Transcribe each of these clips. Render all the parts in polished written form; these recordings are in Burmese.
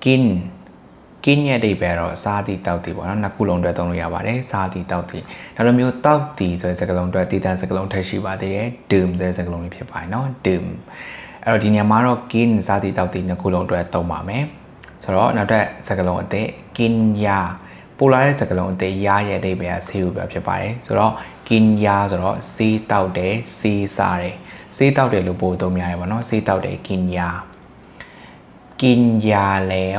กินရဲ့အဓိပ္ပာယ်တော့စားသည်တောက်သည်ပေါ့နော်နှစ်ခုလုံးအတွက်သုံးလို့ရပါတယ်စားသည်တောက်သည်ဒါလိုမျိုးတောက်သည်ဆိုတဲ့စကားလုံးအတွက်တည်တံ့စကားလုံးထပ်ရှိပါသေးတယ် ดื่มဆိုတဲ့စကားလုံးလေးဖြစ်ပါတယ်နော် ดื่มအဲ့တော့ဒီနေရာမှာတော့ กินစားသည်တောက်သည်နှစ်ခုလုံးအတွက်သုံးပါမယ်ဆိုတော့နောက်ထပ်စကားလုံးအသစ် กินยาပိုလာတဲ့စကားလုံးအသစ်ရရဲ့အဓိပ္ပာယ်ကဆေးကိုပြောဖြစ်ပါတယ်ဆိုတော့ กินยาဆိုတော့ဆေးတောက်တယ်ဆေးစားတယ်ဆေးတောက်တယ်လို့ပို့သုံးရတယ်ပေါ့နော်ဆေးတောက်တယ် กินยา กินยาแล้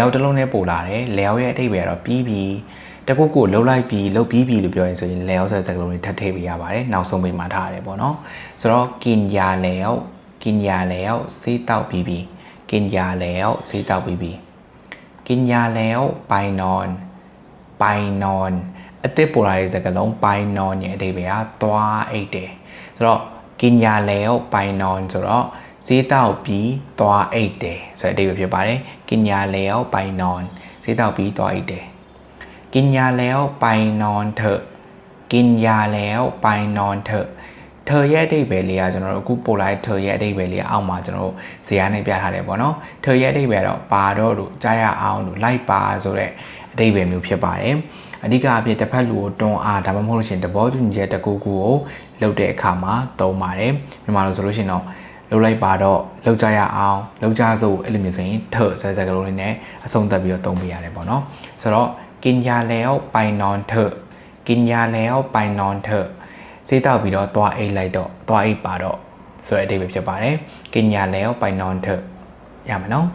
วတလုံးနဲ့ပို့လာတယ်แล้วရဲ့အဓိပ္ပာယ်ကတော့ပြီးပြီတခုကိုလှုပ်လိုက်ပြီးလှုပ်ပြီးပြီလို့ပြောရင်ဆိုရင်แล้วဆိုတဲ့စကားလုံးတွေထပ်ထည့်ပေးရပါတယ်နောက်ဆုံးပေးမှထားရတယ်ပေါ့နော်ဆိုတော့ กินยาแล้วဆေးတောက်ပြီးပြီ กินยาแล้วဆေးတောက်ပြီးပြီ กินยาแล้วไปนอนအသစ်ပို့လာတဲ့စကားလုံးไปนอนရဲ့အဓိပ္ပာယ်ကသွားအိတ်တယ်ဆိုတော့ กินยาแล้วไปนอนဆိုတော့ဆေးတောက်ပြီးသွားအိတ်တယ်ဆိုတဲ့အဓိပ္ပာယ်ဖြစ်ပါတယ်กินยาแล้วไปนอนဆေးတောက်ပြီးသွားအိတ်တယ်กินยาแล้วไปนอนเถอะกินยาแล้วไปนอนเถอะเธอရဲ့အဓိပ္ပာယ်လေးကကျွန်တော်တို့အခုပို့လိုက်เธอရဲ့အဓိပ္ပာယ်လေးအောက်မှာကျွန်တော်တို့ဇာတ်နဲ့ပြထားတယ်ပေါ့နော်เธอရဲ့အဓိပ္ပာယ်တော့ပါတော့လို့ကြားရအောင်လို့လိုက်ပါဆိုတဲ့အဓိပ္ပာယ်မျိုးဖြစ်ပါတယ်အဓိကအဖြစ်တစ်ဖက်လူကိုတွန်းအားဒါမှမဟုတ်လို့ရှိရင်တဘောတူညီချက်တစ်ခုခုကိုလုပ်တဲ့အခါမှာသုံးပါတယ်မြန်မာလိုဆိုလို့ရှိရင်တော့လှုပ်လိုက်ပါတော့လှုပ်ကြရအောင်လှုပ်ကြစို့အဲ့လိုမျိုးဆိုရင်เถอะဆိုတဲ့စကားလုံးလေးနဲ့အဆုံးသတ်ပြီးတော့သုံးပေးရတယ်ပေါ့နော်ဆိုတော့กินยาแล้วไปนอนเถอะกินยาแล้วไปนอนเถอะဆေးတောက်ပြီးတော့သွားအိတ်လိုက်တော့သွားအိတ်ပါတော့ဆိုတဲ့အဓိပ္ပာယ်ဖြစ်ပါတယ်กินยาแล้วไปนอนเถอะရမယ်နော်